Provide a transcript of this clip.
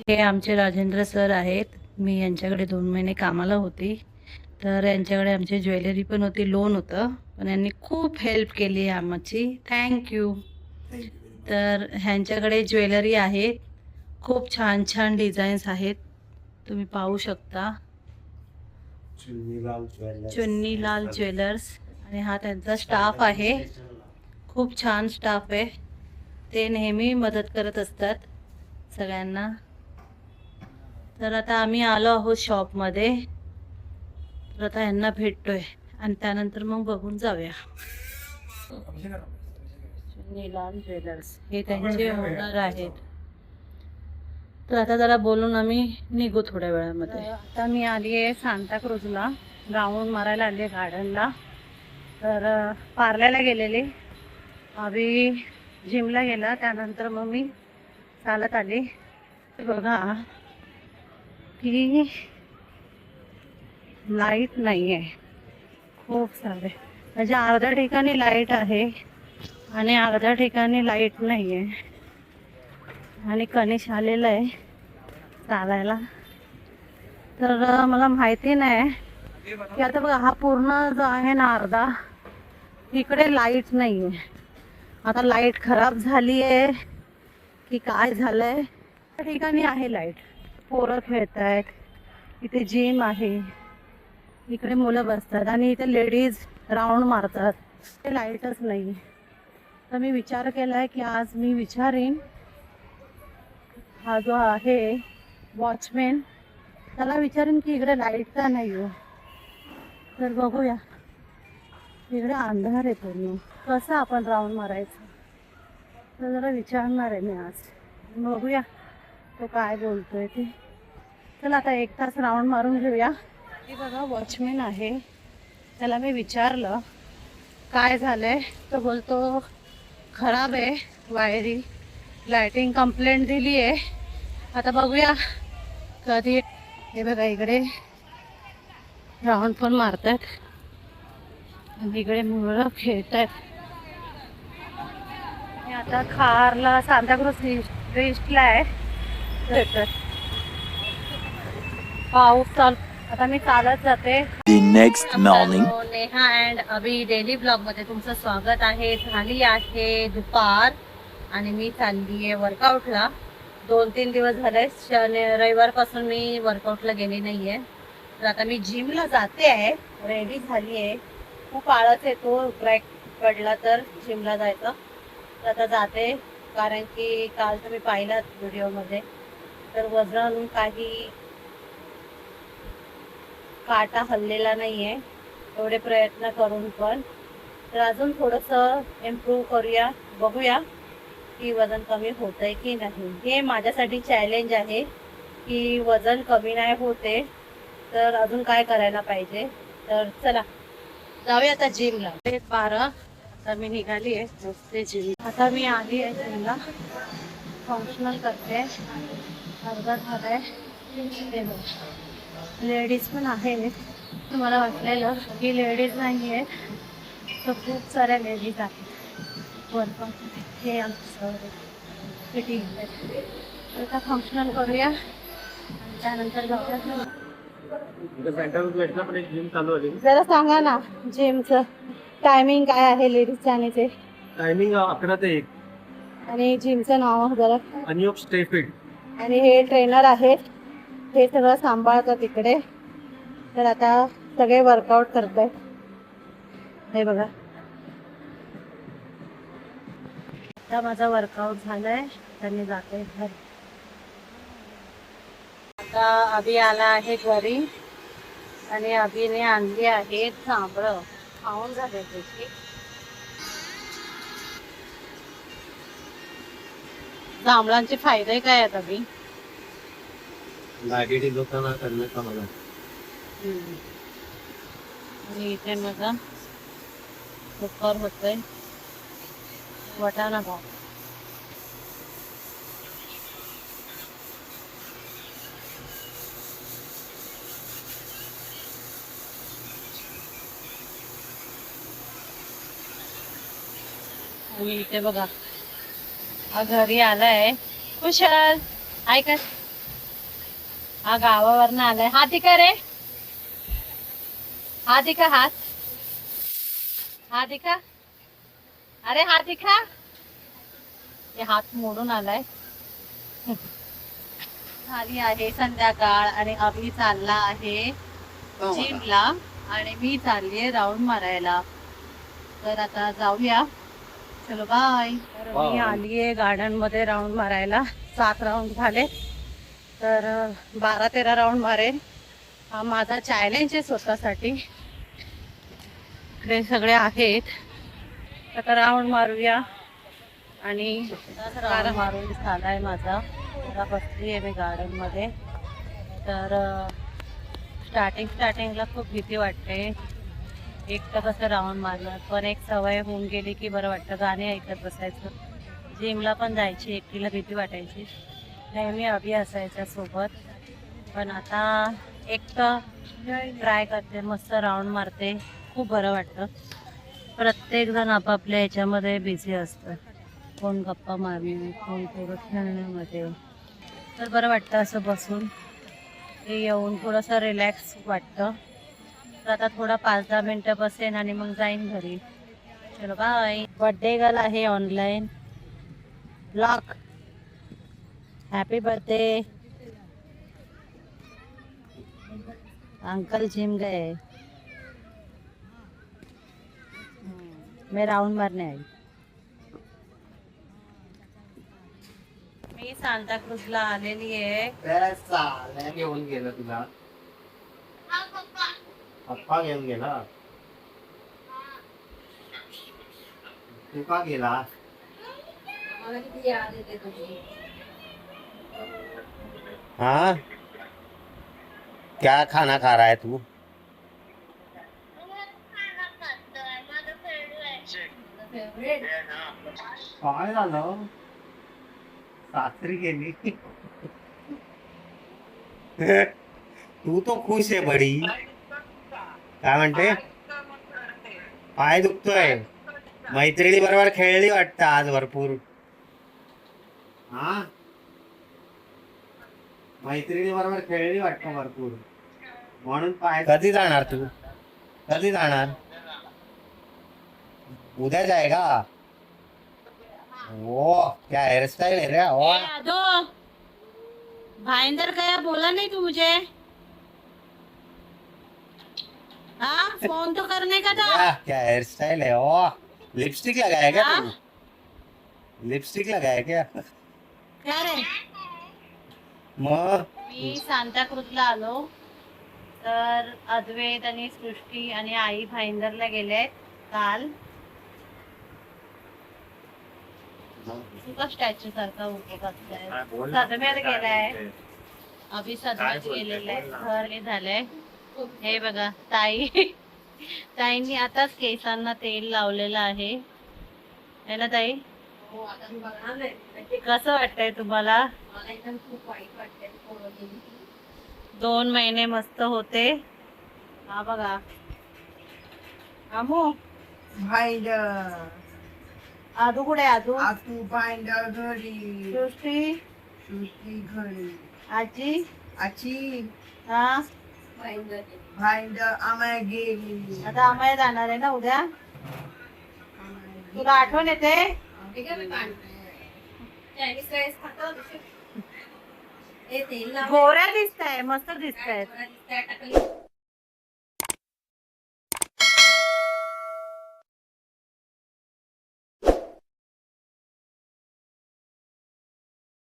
हे आमचे राजेंद्र सर आहेत. मी यांच्याकडे 2 महिने कामाला होती. तर यांच्याकडे आमची ज्वेलरी पण होती, लोन होतं, पण यांनी खूप हेल्प केली आमची. थँक्यू. तर ह्यांच्याकडे ज्वेलरी आहे, खूप छान छान डिझाईन्स आहेत, तुम्ही पाहू शकता. चुन्नीलाल ज्वेलर्स. आणि हा त्यांचा स्टाफ आहे, खूप छान स्टाफ आहे. ते नेहमी मदत करत असतात सगळ्यांना. तर आता आम्ही आलो आहोत शॉपमध्ये. तर आता यांना भेटतोय आणि त्यानंतर मग बघून जाऊया. चुन्नीलाल ज्वेलर्स हे त्यांचे ओनर आहेत. तर आता जरा बोलून आम्ही निघू थोड्या वेळामध्ये. आता मी आली आहे सांताक्रूजला, राऊंड मारायला आली आहे गार्डनला. तर पार्ल्याला गेलेली, अभि जिमला गेला, त्यानंतर मग मी चालत आली. बघा की लाईट नाही आहे, खूप सारे, म्हणजे अर्ध्या ठिकाणी लाईट आहे आणि अर्ध्या ठिकाणी लाईट नाही आहे. आणि कनिश आलेलं आहे चालायला. तर मला माहिती नाही की आता बघा, हा पूर्ण जो आहे ना अर्धा, इकडे लाईट नाही आहे. आता लाईट खराब झाली आहे की काय झालंय. त्या ठिकाणी आहे लाईट, पोरं खेळत आहेत, इथे जिम आहे, इकडे मुलं बसतात आणि इथे लेडीज राऊंड मारतात. ते लाईटच नाही. तर मी विचार केलाय की आज मी विचारीन हा जो आहे वॉचमॅन, त्याला विचारेन की इकडे लाईट का नाही आहे. तर बघूया, इकडे अंधार आहे पूर्ण, कसं आपण राऊंड मारायचं. तर जरा विचारणार आहे मी आज, बघूया तो काय बोलतोय ते. चला आता 1 तास राऊंड मारून घेऊया. हे बघा वॉचमॅन आहे, त्याला मी विचारलं काय झालंय. तो बोलतो खराब आहे वायरिंग, लाइटिंग कंप्लेंट दिली आहे. आता बघूया कधी. हे बघा इकडे राऊंड पण मारतात आणि इकडे मुलं खेळतात. आणि आता खारला सांताक्रूज ईस्टला आहे. पाऊस चालू. आता मी चालत जाते. Next morning. Neha and Abhi daily blog मध्ये तुमचं स्वागत आहे. झाली आहे दुपार आणि मी चालली आहे वर्कआउटला. 2-3 दिवस झाले, रविवारपासून मी वर्कआउटला गेली नाहीये. तर आता मी जिमला जाते आहे, रेडी झाली आहे. खूप आळस येतो ब्रेक पडला तर जिमला जायचं. तर आता जाते, कारण की काल तुम्ही पाहिलात व्हिडिओमध्ये, तर वजन काही काटा हल्लेला नाहीये एवढे प्रयत्न करून पण. तर अजून थोडंसं इम्प्रूव्ह करूया, बघूया की वजन कमी होतंय की नाही. हे माझ्यासाठी चॅलेंज आहे की वजन कमी नाही होते तर अजून काय करायला पाहिजे. तर चला जाऊया आता जिमला. 12 आता मी निघाली आहे नुसते जिम. आता मी आली आहे जिमला, फंक्शनल करते. अर्धा झालाय. लेडीज पण आहे. तुम्हाला वाटलेलं की लेडीज नाही आहे, तर खूप साऱ्या लेडीज आहेत वर्कआउट. हे आमचं फिटिंग आहे. आता फंक्शनल करूया आणि त्यानंतर जाऊया. जरा सांगा ना जिमचं टायमिंग काय आहे लेडीजच्या आणि ते. टायमिंग 11 ते 1. आणि जिमचं नाव जरा. अनयोग स्टे फिट. आणि हे ट्रेनर आहेत, हे सगळं सांभाळतात इकडे. तर आता सगळे वर्कआउट करतायत. हे बघा, आता माझा वर्कआउट झालाय, तर मी जाते घरी. आता अभि आला आहे घरी आणि अभिने आणली आहे जांभळं. खाऊन झाले त्याची. जांभळांचे फायदे काय आहेत अभि? डायबिटीज लोकांना करण्याचा मला. आणि इथे माझा कुकर होतोय वटाणा भात. आणि इथे बघा हा घरी आलाय कुशल ऐक हा गावावरनं आलाय हाती का रे हाती का हात हाती का अरे हाती का ते हात मोडून आलाय झाली आहे संध्याकाळ आणि अभि चालला आहे जिमला आणि मी चाललीये राऊंड मारायला तर आता जाऊया चलो बाय तर मी आलीये गार्डन मध्ये राऊंड मारायला 7 राऊंड झाले तर 12-13 राऊंड मारेन हा माझा चॅलेंज आहे स्वतःसाठी इकडे सगळे आहेत आता राऊंड मारूया आणि राऊंड मारून झालाय माझा आता बसली आहे मी गार्डन मध्ये तर स्टार्टिंगला खूप भीती वाटते एकटं कसं राऊंड मारलं पण एक सवय होऊन गेली की बरं वाटतं गाणे ऐकत बसायचं जिमला पण जायची एकटीला भीती वाटायची नेहमी अभि असायच्या सोबत पण आता एकटं ट्राय करते मस्त राऊंड मारते खूप बरं वाटतं प्रत्येक जण आपापल्या ह्याच्यामध्ये बिझी असतं कोण गप्पा मारणे कोण थोडं खेळण्यामध्ये तर बरं वाटतं असं बसून ते येऊन थोडंसं रिलॅक्स वाटतं तर आता थोडा 5-10 मिनटं बसेन आणि मग जाईन घरी चलो बाय बर्थडे गर्ल आहे online blog happy birthday uncle gym गए मैं राउंड मारने आई मी सांताक्रूजला आलेली आहे घेऊन गेला तुला पप्पा घेऊन गेला तू का गेला हाँ क्या खाना खा रहा है तू काय झालं सासरी गेली तू तो खुश आहे बडी काय म्हणते पाय दुखतोय मैत्रिणी बरोबर खेळली वाटतं आज भरपूर हा मैत्रिणी बरोबर खेळली वाटतं भरपूर म्हणून पाय कधी जाणार तू कधी जाणार उद्या जाएगा वो क्या हेयर स्टाइल है रे यादो भाईंदर गया बोला नहीं तू मुझे हाँ फोन तो करने का था क्या हेयर स्टाइल है ओ लिपस्टिक लगाया क्या तू लिपस्टिक लगाया क्या क्या रे मग मी सांताक्रूजला आलो तर अद्वैत आणि सृष्टी आणि आई भाईंदरला गेले काल तुका स्टॅच्यू सारखा उभं बसलाय सदम्यात गेलाय अभि सदम्यात गेलेला आहे घर झालंय हे बघा ताईंनी आताच केसांना तेल लावलेलं आहे है ना ताई कसं वाटतंय तुम्हाला 2 महिने मस्त होते हा बघा आमू भाईंदर आदू कुठे आदू आतू भाईंदर घरी सृष्टी सुट्टी घरी आजी आची हा भाईंदर आम्हाला गेली आता आम्हाला जाणार आहे ना उद्या तुला आठवण येते गोऱ्या दिसताय मस्त दिसतायत